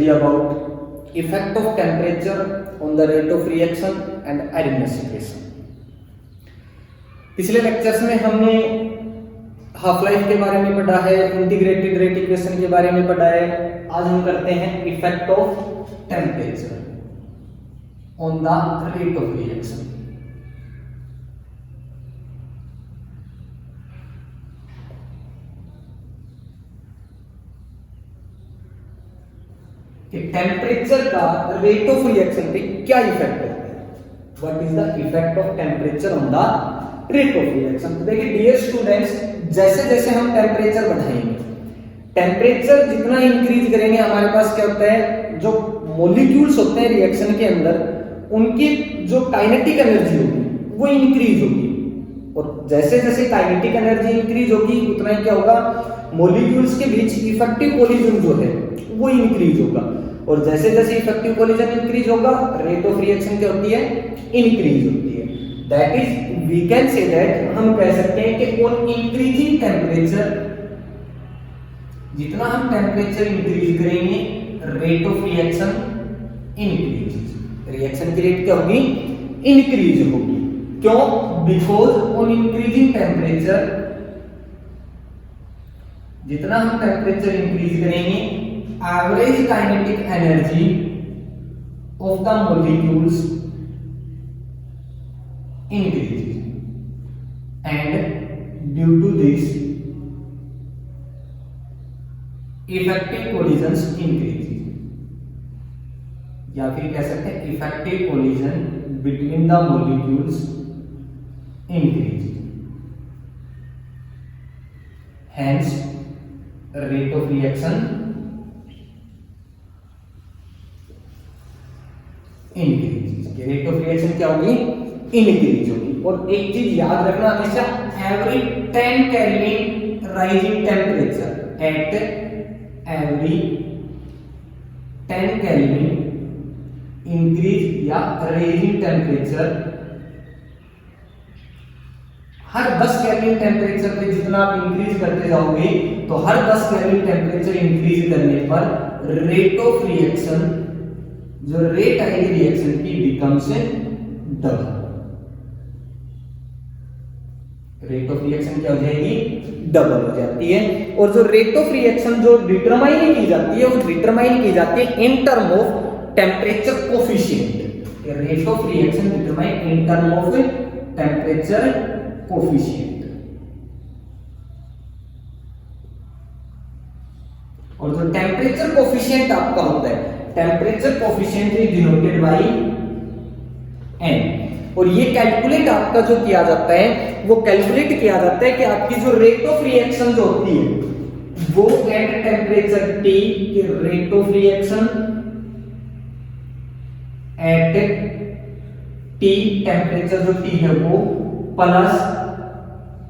study about effect of temperature on the rate of reaction and Arrhenius equation. पिछले lectures में हमने half life के बारे में पढ़ा है, इंटीग्रेटेड रेट इक्वेशन के बारे में पढ़ा है. आज हम करते हैं effect of temperature on the rate of reaction. Temperature का रेट ऑफ रिएक्शन पे क्या इफेक्ट होता है? What is the effect of temperature on the rate of reaction? तो देखिए डियर स्टूडेंट्स, जैसे जैसे हम टेम्परेचर बढ़ाएंगे, टेम्परेचर जितना इंक्रीज करेंगे, हमारे पास क्या होता है, जो मॉलिक्यूल्स होते हैं रिएक्शन के अंदर, उनकी जो काइनेटिक एनर्जी होगी वो इंक्रीज होगी. और जैसे जैसे काइनेटिक एनर्जी इंक्रीज होगी उतना ही क्या होगा, मॉलिक्यूल्स के बीच इफेक्टिव कोलिजन जो है वो इंक्रीज होगा. और जैसे जैसे इफेक्टिव कोलिजन इंक्रीज होगा, रेट ऑफ रिएक्शन क्या होती है, इंक्रीज होती है. That is we can say that, हम कह सकते हैं कि ऑन इंक्रीजिंग टेम्परेचर, जितना हम टेम्परेचर इंक्रीज करेंगे, rate of reaction increase. Reaction की रेट क्या होगी, इंक्रीज होगी. क्यों? बिकॉज ऑन इंक्रीजिंग टेम्परेचर, जितना हम टेम्परेचर इंक्रीज करेंगे, average kinetic energy of the molecules increases, and due to this effective collisions increases, या फिर कह सकते हैं effective collision between the molecules increases. Hence rate of reaction increases. Rate of reaction क्या होगी, इंक्रीज होगी. और एक चीज याद रखना हमेशा, every 10 kelvin rising temperature, at every 10 kelvin increase या रेजिंग टेम्परेचर, हर 10 केल्विन टेम्परेचर पे जितना आप इंक्रीज करते जाओगे, तो हर 10 केल्विन टेम्परेचर इंक्रीज करने पर रेट ऑफ रिएक्शन, जो रेट आएगी रिएक्शन की, becomes double. Rate of reaction क्या हो जाएगी, डबल हो जाती है. और जो रेट ऑफ रिएक्शन जो डिटरमाइन की जाती है, वो डिटरमाइन की जाती है in term of temperature coefficient. Rate of reaction determine in term of temperature coefficient. और जो टेम्परेचर कोफिशिएंट आपका होता है, temperature coefficient is denoted by n. और ये कैलकुलेट आपका जो किया जाता है, वो कैलकुलेट किया जाता है कि आपकी जो रेट ऑफ रिएक्शन जो होती है वो एट टेम्परेचर T के rate of reaction at T, temperature जो T है वो प्लस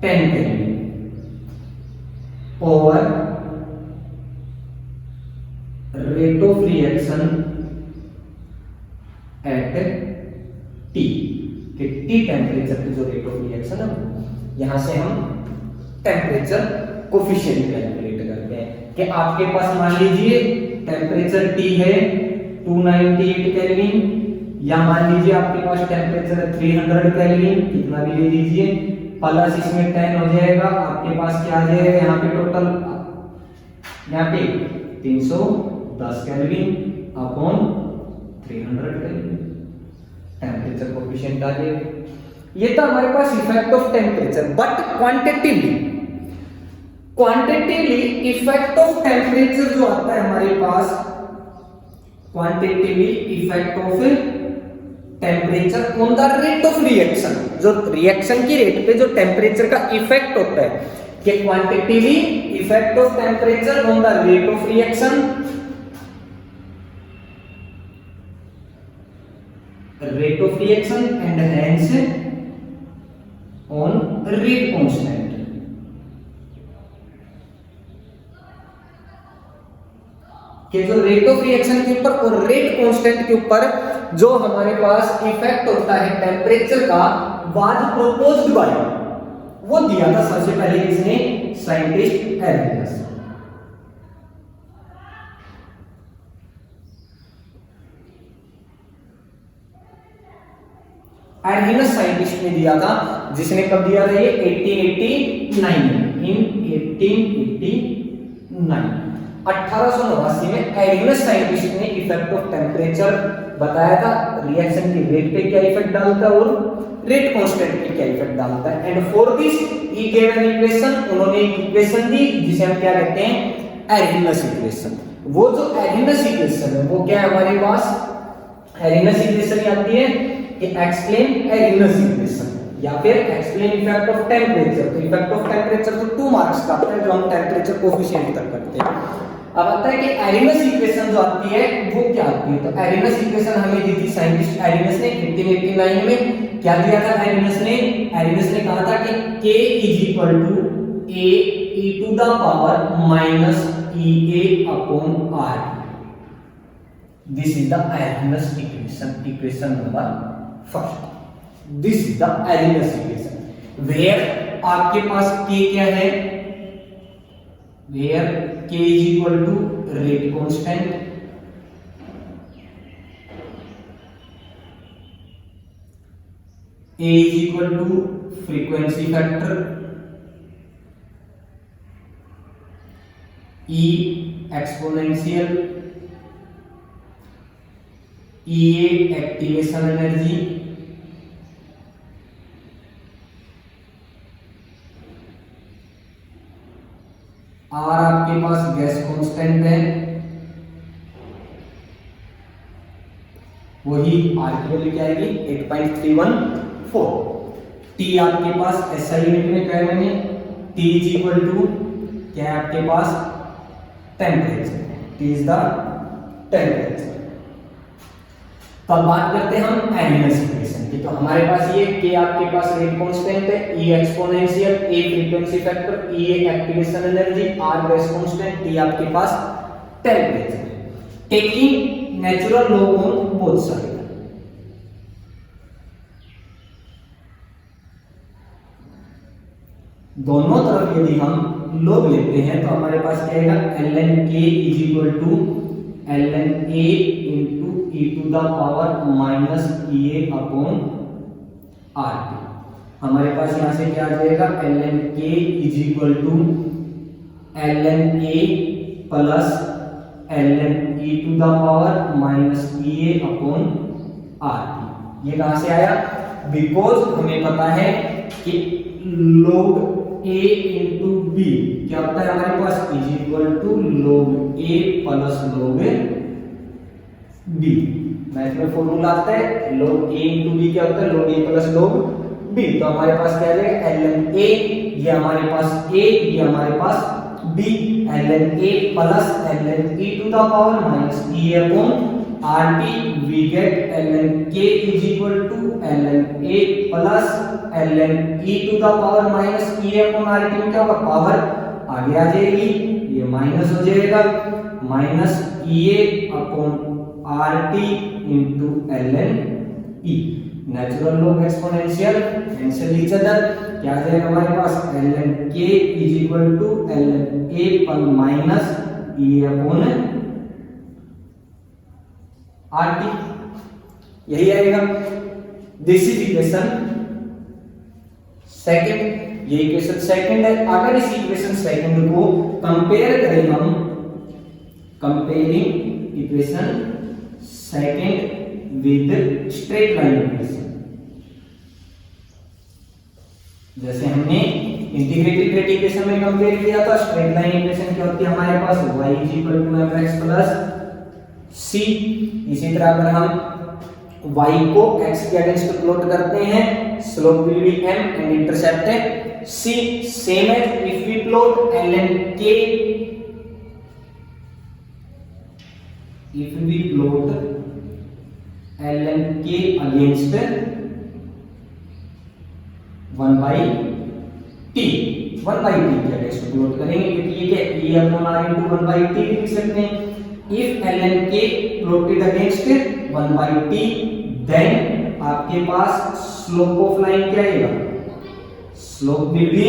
10 केल्विन, और rate of reaction at T कि T टेम्परेचर पे जो रेट ऑफ रिएक्शन है, यहां से हम टेम्परेचर कोफिशिएंट कैलकुलेट करते हैं. कि आपके पास मान लीजिए टेम्परेचर T है 298 केल्विन, या मान लीजिए आपके पास टेम्परेचर है 300 केल्विन, कितना भी ले लीजिए, प्लस इसमें 10 हो जाएगा, आपके पास क्या आ जाएगा यहाँ पे टोटल, यहाँ पे 310 kelvin upon 300 kelvin, temperature coefficient आ जाएगा. ये था हमारे पास effect of temperature. But quantitatively effect of temperature जो आता है हमारे पास, quantitatively effect of temperature on the rate of reaction, जो रिएक्शन की रेट पे जो टेम्परेचर का इफेक्ट होता है, कि quantitatively effect of temperature on the rate of reaction, rate of reaction and hence on rate constant. कि जो रेट ऑफ रिएक्शन के ऊपर और रेट कांस्टेंट के ऊपर जो हमारे पास इफेक्ट होता है टेम्परेचर का, वाज प्रोपोज्ड बाय, वो दिया था सबसे पहले किसने, साइंटिस्ट एरियस. एरहिनस साइंटिस्ट ने दिया था, जिसने कब दिया था ये 1889 में, इन 1889 में एरहिनस साइंटिस्ट ने इफेक्ट ऑफ टेम्परेचर बताया था, रिएक्शन की रेट पे क्या इफेक्ट डालता है और रेट कांस्टेंट पे क्या इफेक्ट डालता है। And for this he give an equation, उन्होंने एक इक्वेशन दी जिसे हम क्या कहते हैं, एरहिनस इक्वेशन। वो जो एरहिनस इक्वेशन है वो क्या है हमारे पास, एरहिनस इक्वेशन आती है कि एक्सप्लेन एरहिनस इक्वेशन या फिर एक्सप्लेन इफेक्ट ऑफ टेम्परेचर। तो इफेक्ट ऑफ टेम्परेचर तो 2 मार्क्स का आता है जो हम टेम्परेचर कोफिशिएंट तक करते हैं। अब आता है कि एरहिनस इक्वेशन जो आती है वो क्या आती है। तो एरहिनस इक्वेशन हमें दी थी साइंटिस्ट एरहिनस ने 1889 में। क्या दिया था एरहिनस ने कहा था कि K is equal to A e to the power minus EA upon R। This is the Arrhenius equation number first. This is the Arrhenius equation where आपके पास K क्या है, where K is equal to rate constant, A is equal to frequency factor, E exponential, EA activation energy, R आपके पास gas constant है, वही R की value क्या आएगी 8.314। T आपके पास SI यूनिट में क्या है, मैंने T इज इक्वल टू क्या है आपके पास temperature, T is the temperature. तो अब बात करते हैं हम एरहिनस इक्वेशन की। तो हमारे पास ये K आपके पास रेट कांस्टेंट है, E exponential, A frequency factor, EA activation energy, R gas constant, T आपके पास temperature. Taking natural log on both side, दोनों तरफ यदि हम लॉग लेते हैं तो हमारे पास क्या आएगा, ln K is equal to ln A into e to the power minus EA upon RT। हमारे पास यहां से क्या आ जाएगा, ln K is equal to ln A plus ln e to the power minus EA upon RT। ये कहां से आया, बिकॉज हमें पता है कि log A इंटू B क्या होता है हमारे पास, is equal to log A plus log B। Math में फॉर्मूला आता है log A इंटू B क्या होता है, log A plus log B। तो हमारे पास क्या आ जाएगा ln A, ये हमारे पास A, ये हमारे पास B, ln A plus ln e to the power minus E upon RT। We get ln K is equal to ln A plus ln e to the power minus E upon RT में क्या होगा, power आगे आ जाएगी, ये minus हो जाएगा, minus EA upon RT into ln E। Natural log exponential cancel each other, क्या आ जाएगा हमारे पास ln K is equal to ln A पर माइनस E अपॉन RT, यही आएगा। दिस इज इक्वेशन सेकंड, ये इक्वेशन सेकंड है। अगर इस इक्वेशन सेकंड को कंपेयर करें हम, comparing equation second with straight line equation, जैसे हमने इंटीग्रेटेड रेट इक्वेशन में कंपेयर किया था, स्ट्रेट लाइन इक्वेशन क्या होती है हमारे पास, y is equal to mx plus c। इसी तरह अगर हम y को x के अगेंस्ट प्लॉट करते हैं, slope will be m and intercept है c। Same as if we plot ln k, if we plot ln k against 1 by t, 1 by t के अगेंस्ट प्लॉट करेंगे क्योंकि ये क्या e upon r into 1 by t लिख सकते हैं। if ln k plotted against 1 by t, then आपके पास slope of line क्या आएगा, slope will B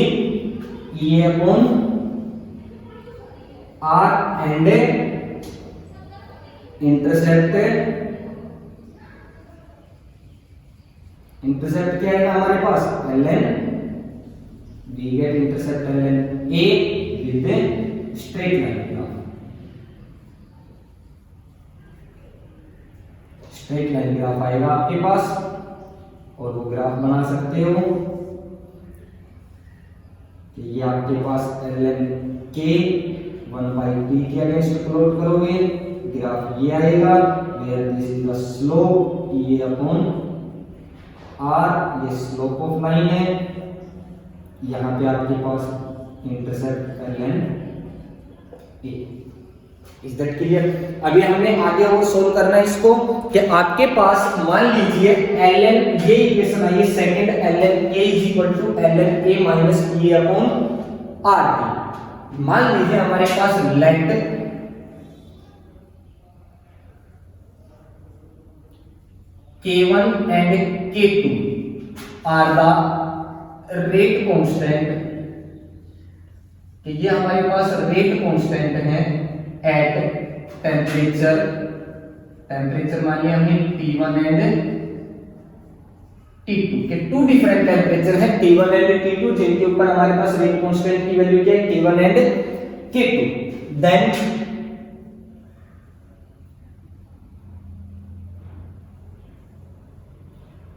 e upon r and intercept intercept क्या है हमारे पास ln, we get intercept ln a with a straight line graph, straight line graph आएगा आपके पास और वो ग्राफ बना सकते हो कि ये आपके पास ln k 1/t के अगेंस्ट प्लॉट करोगे, ग्राफ ये आएगा where this is the slope e upon r, ये स्लोप ऑफ लाइन है, यहाँ पे आपके पास intercept ln a। Is that clear? अभी हमने आगे और सोल्व करना है इसको कि आपके पास मान लीजिए ln, ये इक्वेशन आई है second, ln a is equal to ln a minus e upon rt। मान लीजिए हमारे पास length k1 and k2 are the rate constant, कि ये हमारे पास रेट कांस्टेंट है एट टेम्परेचर, टेम्परेचर मान लिया हमने T1 एंड T2 के टू डिफरेंट टेम्परेचर है T1 एंड T2, जिनके ऊपर हमारे पास रेट कांस्टेंट की वैल्यू क्या है K1 एंड K2। देन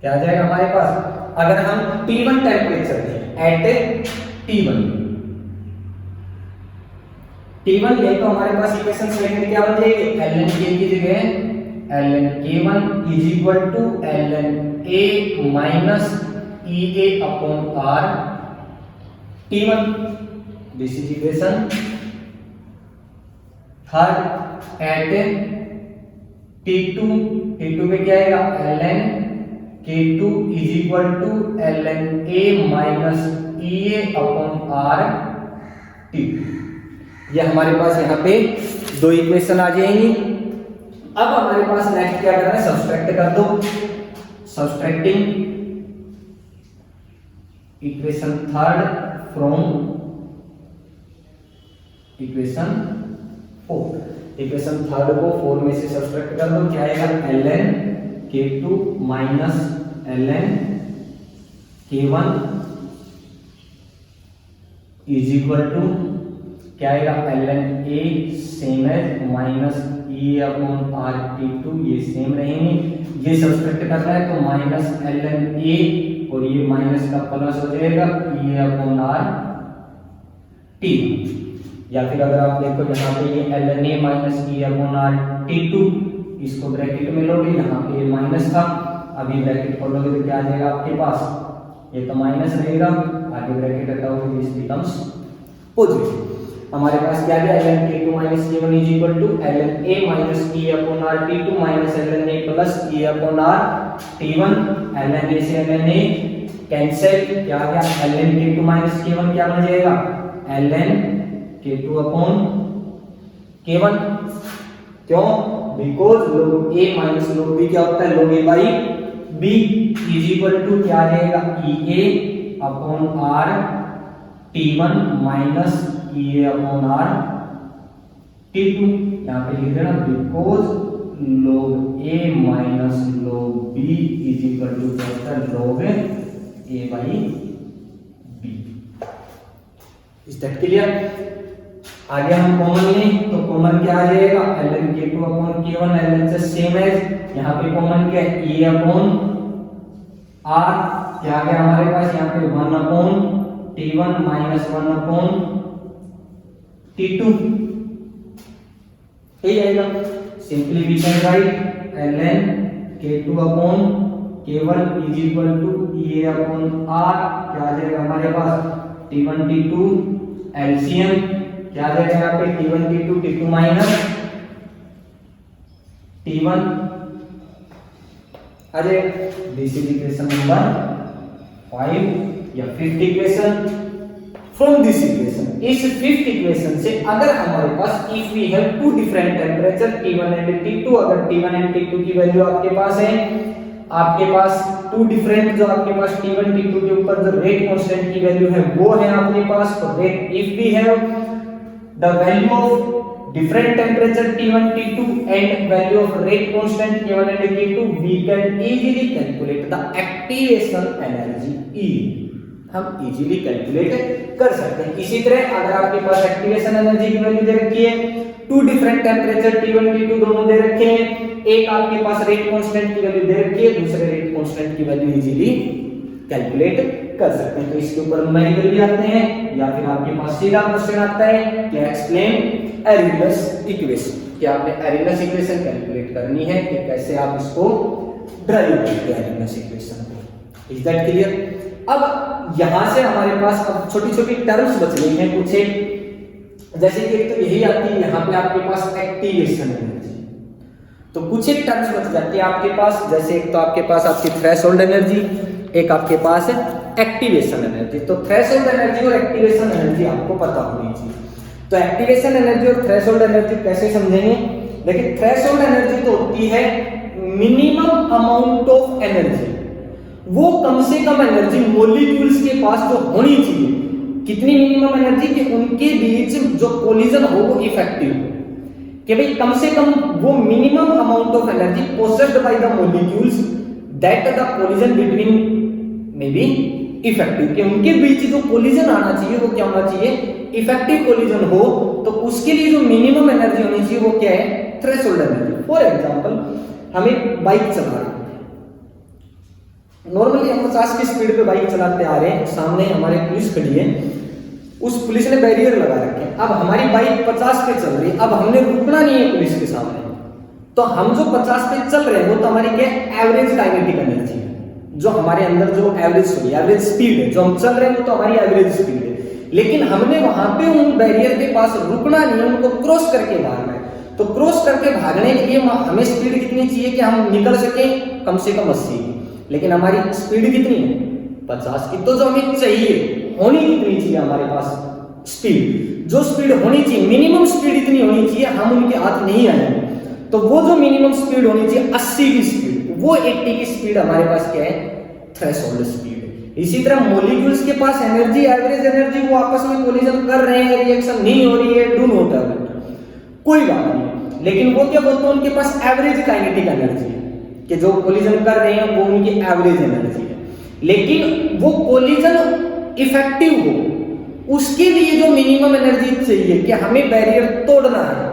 क्या आ जाएगा हमारे पास, अगर हम T1 टेम्परेचर है एट T1 ले तो हमारे पास इक्वेशन सेकंड क्या बन जाएगी, ln k की जगह ln k1 is equal to ln a minus ea upon r T1, this is equation third. At T2 पे क्या आएगा ln k2 is equal to ln a minus ea upon r T2। ये हमारे पास यहाँ पे दो इक्वेशन आ जाएंगी। अब हमारे पास नेक्स्ट क्या करना है, सब्सट्रैक्ट कर दो, subtracting equation third from equation fourth. Equation third को फोर में से सब्सट्रैक्ट कर दो, क्या आएगा ln k2 minus ln k1 is equal to क्या आएगा ln a same as minus e upon r T2, ये सेम रहेंगे। ये सब्सट्रैक्ट करना है तो माइनस ln a और ये माइनस का प्लस हो जाएगा e अपॉन r T2। या फिर अगर आप देखो यहाँ पे ये ln a minus e upon r T2, इसको ब्रैकेट में लोगे, यहाँ पे ये माइनस था, अभी ब्रैकेट खोलोगे तो क्या आ जाएगा आपके पास, ये तो माइनस रहेगा, आगे ब्रैकेट हटाओगे दिस बिकम्स पॉजिटिव। हमारे पास क्या है ln k2 minus k1 is equal to ln a minus e upon r T2 minus ln a plus e upon r T1। ln a से ln a कैंसिल, क्या आ गया ln k2 minus k1 क्या बन जाएगा ln k2 upon k1। क्यों? Because log a minus log b क्या होता है, log a by b is equal to क्या आ जाएगा ea upon r T1 minus e upon r T2। यहाँ पे लिख देना because log a minus log b is equal to क्या होता है log a by b। Is that clear? आगे हम कॉमन लें तो कॉमन क्या आ जाएगा ln k2 upon k1, ln से सेम एज, यहाँ पे कॉमन क्या है e अपॉन r, क्या आ गया हमारे पास यहाँ पे 1 upon T1 minus 1 upon T2, ठीक है। Simply we can write ln k2 upon k1 is equal to e upon r, क्या आ जाएगा हमारे पास T1 T2 एलसीएम, क्या आ जाएगा यहाँ पे T1 T2 T2 minus T1 आ जाएगा। दिस इज इक्वेशन नंबर 5 या fifth equation. From this equation, इस फिफ्थ इक्वेशन से अगर हमारे पास if we have two different temperature T1 and T2, अगर T1 एंड T2 की वैल्यू आपके पास है, आपके पास टू डिफरेंट जो आपके पास T1 T2 के ऊपर जो रेट कांस्टेंट की वैल्यू है वो है आपके पास, तो rate if we have the value of different temperature T1, T2 and value of rate constant K1 and K2, we can easily calculate the activation energy E. हम इजीली कैलकुलेट कर सकते हैं। इसी तरह अगर आपके पास एक्टिवेशन एनर्जी की value दे रखी है, to different temperature T1 T2 दोनों दे रखे हैं, एक आपके पास रेट कांस्टेंट की वैल्यू दे रखी है, दूसरे रेट कांस्टेंट की वैल्यू इजीली कैलकुलेट कर सकते हैं। तो इसके ऊपर न्यूमेरिकल भी आते हैं या फिर आपके पास सीधा क्वेश्चन आता है कि एक्सप्लेन एरिनस इक्वेशन, कि आपने एरिनस इक्वेशन कैलकुलेट करनी है कि कैसे आप इसको ड्राइव करते हैं एरिनस इक्वेशन को। Is that clear? अब यहां से हमारे पास अब छोटी छोटी टर्म्स बच गई हैं कुछ एक, जैसे कि एक तो यही आती है यहाँ पे आपके पास एक्टिवेशन एनर्जी, तो कुछ एक टर्म्स बच जाती है आपके पास, जैसे एक तो आपके पास आपकी थ्रेशोल्ड एनर्जी, एक आपके पास है एक्टिवेशन एनर्जी। तो थ्रेशोल्ड एनर्जी और एक्टिवेशन एनर्जी आपको पता होनी चाहिए। तो एक्टिवेशन एनर्जी और थ्रेशोल्ड एनर्जी कैसे समझेंगे? देखिए थ्रेशोल्ड एनर्जी तो होती है मिनिमम अमाउंट ऑफ एनर्जी, वो कम से कम एनर्जी मॉलिक्यूल्स के पास जो होनी चाहिए। कितनी मिनिमम एनर्जी? कि उनके बीच जो कोलिजन हो वो इफेक्टिव हो, कि भाई कम से कम वो minimum amount of energy possessed by the molecules that the collision between may be effective, कि उनके बीच जो कोलिजन आना चाहिए वो क्या होना चाहिए? इफेक्टिव कोलिजन हो। तो उसके लिए जो मिनिमम एनर्जी होनी चाहिए वो क्या है? Threshold energy. फॉर एग्जांपल हमें बाइक चला रहे हैं, नॉर्मली हम 50 की स्पीड पे बाइक चलाते आ रहे हैं, सामने हमारे पुलिस खड़ी है, उस पुलिस ने बैरियर लगा रखे हैं, अब हमारी बाइक 50 पे चल रही है, अब हमने रुकना नहीं है पुलिस के सामने, तो हम जो 50 पे चल रहे हैं वो तो हमारी क्या है? एवरेज काइनेटिक एनर्जी है, जो हमारे अंदर जो एवरेज स्पीड है, जो हम चल रहे हैं वो तो हमारी एवरेज स्पीड है। लेकिन हमने वहां पे उन बैरियर के पास रुकना नहीं है, उनको क्रॉस करके भागना है। तो क्रॉस करके भागने के लिए हमें स्पीड कितनी चाहिए कि हम निकल सके? कम से कम 80 की। लेकिन हमारी स्पीड कितनी है? 50 की। तो जो हमें चाहिए होनी कितनी चाहिए हमारे पास स्पीड? जो स्पीड होनी चाहिए मिनिमम स्पीड इतनी होनी चाहिए, हम उनके हाथ नहीं आएंगे। तो वो जो मिनिमम स्पीड होनी चाहिए 80 की स्पीड, वो 80 की स्पीड हमारे पास क्या है? थ्रेशोल्ड स्पीड है। इसी तरह मॉलिक्यूल्स के पास एनर्जी, एवरेज एनर्जी, वो आपस में कोलिजन कर रहे हैं, रिएक्शन नहीं हो रही है, डू नॉट हैव, कोई बात नहीं, लेकिन वो क्या बोलते हैं? उनके पास एवरेज काइनेटिक एनर्जी है, कि जो कोलिजन कर रहे हैं वो उनकी एवरेज एनर्जी है। लेकिन वो कोलिजन इफेक्टिव हो उसके लिए जो मिनिमम एनर्जी चाहिए कि हमें बैरियर तोड़ना है,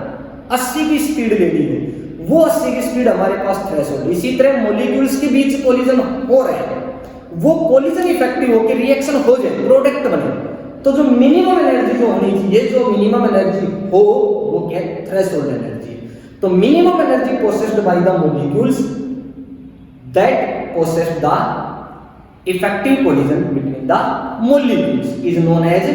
80 की स्पीड लेनी है, वो 80 की स्पीड हमारे पास थ्रेशोल्ड। इसी तरह मॉलिक्यूल्स के बीच कोलिजन हो रहा है, वो कोलिजन इफेक्टिव हो कि रिएक्शन हो जाए, प्रोडक्ट बने, तो जो मिनिमम एनर्जी जो होनी चाहिए, जो मिनिमम एनर्जी हो वो क्या है? Threshold energy. तो minimum energy possessed by the molecules that possess the effective collision between the molecules is known as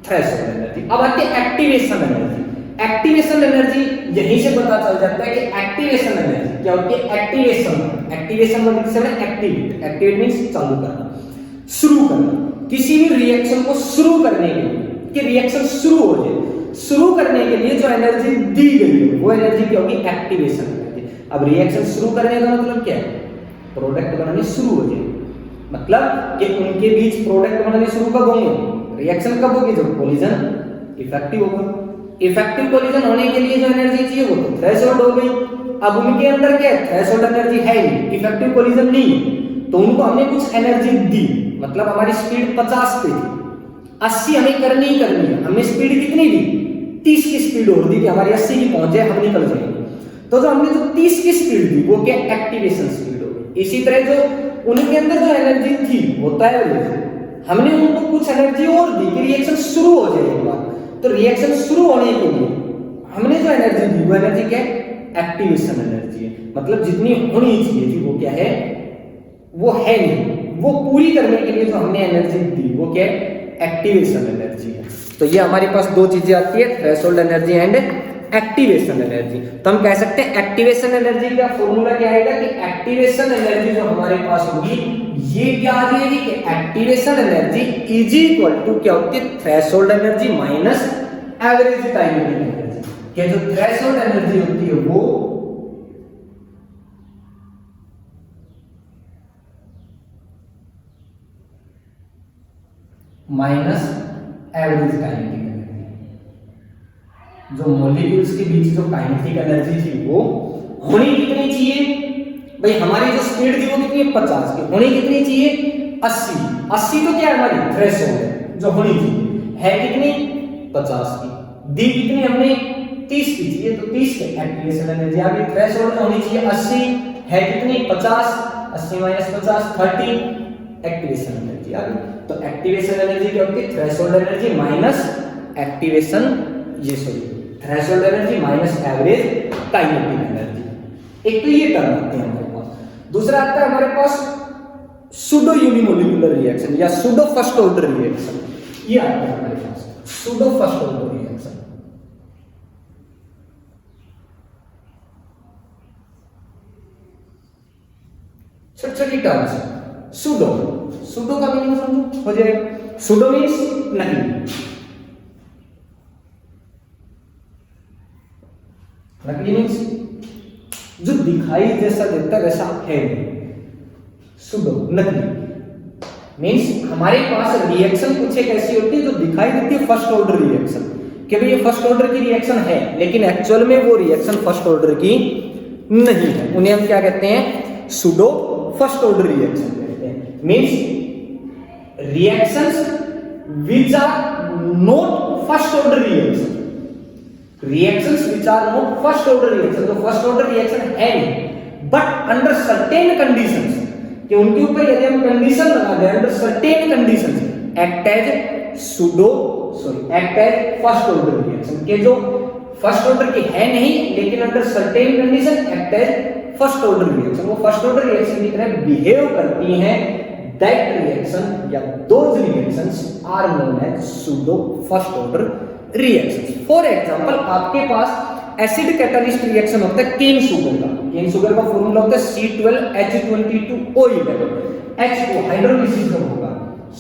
threshold energy। अब आती है एक्टिवेशन एनर्जी। एक्टिवेशन एनर्जी यहीं से पता चल जाता है कि एक्टिवेशन एनर्जी क्या होती है? एक्टिवेशन मतलब किसे है? एक्टिवेट मींस चालू करना, शुरू करना, किसी भी रिएक्शन को शुरू करने के लिए, कि रिएक्शन शुरू हो जाए, शुरू करने के लिए जो एनर्जी दी गई है वो एनर्जी क्या होगी? Activation energy. अब रिएक्शन शुरू करने का मतलब क्या है? प्रोडक्ट बनाने शुरू हो जाए, मतलब कि उनके बीच प्रोडक्ट बनाने शुरू कब होंगे? रिएक्शन कब होगी? जब कोलिजन इफेक्टिव होगा। इफेक्टिव कोलिजन होने के लिए जो एनर्जी चाहिए वो तो थ्रेशोल्ड हो गई। अब उनके अंदर क्या है? थ्रेशोल्ड एनर्जी है नहीं, इफेक्टिव कोलिजन नहीं, तो उनको हमने कुछ एनर्जी दी, मतलब हमारी स्पीड 50 पे थी, 80 हमें करनी ही करनी है, हमने स्पीड कितनी दी? 30 की स्पीड और दी कि हमारी 80 की पहुंच जाए, हम निकल जाएंगे। तो जो हमने जो 30 की स्पीड दी वो क्या? एक्टिवेशन स्पीड होगी। इसी तरह जो उनके अंदर जो एनर्जी थी वो तो एवरेज, हमने उनको कुछ एनर्जी और दी कि रिएक्शन शुरू हो जाए एक बार, तो रिएक्शन शुरू होने के लिए हमने जो एनर्जी दी वो एनर्जी क्या है? एक्टिवेशन एनर्जी है। मतलब जितनी होनी चाहिए थी वो क्या है? वो है नहीं, वो पूरी करने के लिए जो हमने एनर्जी दी वो क्या है? एक्टिवेशन एनर्जी है। तो ये हमारे पास दो चीजें आती है, threshold energy and activation energy. तो हम कह सकते हैं एक्टिवेशन एनर्जी का फॉर्मूला क्या आएगा कि एक्टिवेशन एनर्जी जो हमारे पास होगी ये क्या आ जाएगी कि activation energy is equal to क्या होती है? Threshold energy minus average kinetic energy. कि जो थ्रेशोल्ड एनर्जी होती है वो माइनस एवरेज काइनेटिक एनर्जी, जो मॉलिक्यूल्स के बीच जो काइनेटिक एनर्जी थी वो होनी कितनी चाहिए भाई, हमारी जो स्पीड थी वो कितनी है 50 की, होनी कितनी चाहिए 80 तो क्या है हमारी थ्रेशोल्ड है जो होनी चाहिए, है कितनी 50 की, दी कितनी हमने 30 की चाहिए तो 30 के एक्टिवेशन एनर्जी आ गई, थ्रेशोल्ड होनी चाहिए 80, है कितनी 50, 80 - 50 30 एक्टिवेशन एनर्जी आ गई। तो एक्टिवेशन एनर्जी क्या होती है, थ्रेशोल्ड एनर्जी माइनस एक्टिवेशन, ये sorry threshold energy minus average kinetic energy. एक तो ये टर्म आते हैं हमारे पास, दूसरा आता है हमारे पास सूडो यूनिमोलिकुलर रिएक्शन या सूडो फर्स्ट ऑर्डर रिएक्शन, ये आता है हमारे पास सूडो फर्स्ट ऑर्डर रिएक्शन। छोटी टर्म्स, सूडो, सूडो का मीनिंग समझो हो जाएगा, सूडो मीन्स नहीं, नकली मीन्स जो दिखाई जैसा देता है वैसा है नहीं, सूडो नकली मीन्स हमारे पास रिएक्शन कुछ एक ऐसी होती है जो दिखाई देती है फर्स्ट ऑर्डर रिएक्शन, कि भाई ये फर्स्ट ऑर्डर की रिएक्शन है लेकिन एक्चुअल में वो रिएक्शन फर्स्ट ऑर्डर की नहीं है, उन्हें हम क्या कहते हैं, सूडो फर्स्ट ऑर्डर रिएक्शन कहते हैं। Means reactions which are not first order reaction, reactions which are not first order reaction, तो फर्स्ट ऑर्डर रिएक्शन है नहीं बट अंडर सर्टेन कंडीशंस, कि उनके ऊपर यदि हम कंडीशन लगा दें under certain conditions act as pseudo act as first order reaction, के जो फर्स्ट ऑर्डर की है नहीं लेकिन under certain condition act as first order reaction, वो फर्स्ट ऑर्डर रिएक्शन की तरह बिहेव करती हैं, दैट रिएक्शन या those reactions are known as pseudo first order reactions. For example आपके पास एसिड कैटालिस्ट रिएक्शन होता है केन शुगर का, केन शुगर का फॉर्मूला होता है C12H22O11, H2 हाइड्रोलिसिस में होगा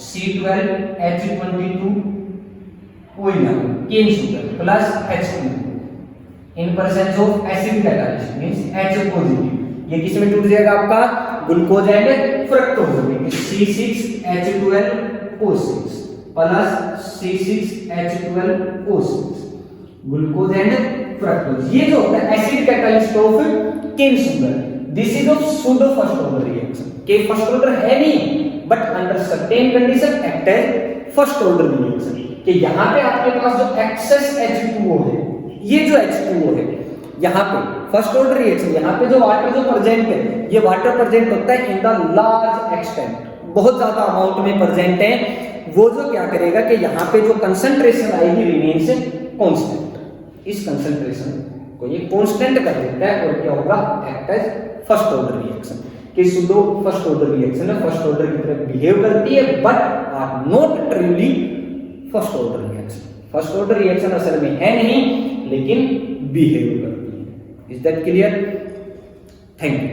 C12H22O11 cane sugar plus H2 in presence of acid catalyst means H positive, ये किस में टूट जाएगा आपका ग्लूकोज एंड फ्रक्टोज में C6H12O6 plus C6H12O6 glucose and fructose, ये जो होता है acid catalyst of cane sugar, this is of pseudo first order reaction, के फर्स्ट ऑर्डर है नहीं but under certain condition act as first order reaction, कि यहां पे आपके पास जो एक्सेस H2O है, ये जो H2O है यहाँ पे फर्स्ट ऑर्डर रिएक्शन, यहाँ पे जो वाटर जो प्रेजेंट है, ये वाटर प्रेजेंट होता है इन द लार्ज एक्सटेंट, बहुत ज्यादा अमाउंट में प्रेजेंट है, वो जो क्या करेगा कि यहाँ पे जो कंसंट्रेशन आएगी रिमेन्स कांस्टेंट, इस कंसंट्रेशन को ये कांस्टेंट कर देता है और क्या होगा act as first order reaction, कि सूडो फर्स्ट ऑर्डर रिएक्शन है, फर्स्ट ऑर्डर की तरह बिहेव करती है but are not truly first order reaction, first order reaction असल में है नहीं लेकिन बिहेव करती है। Is that clear? Thank you.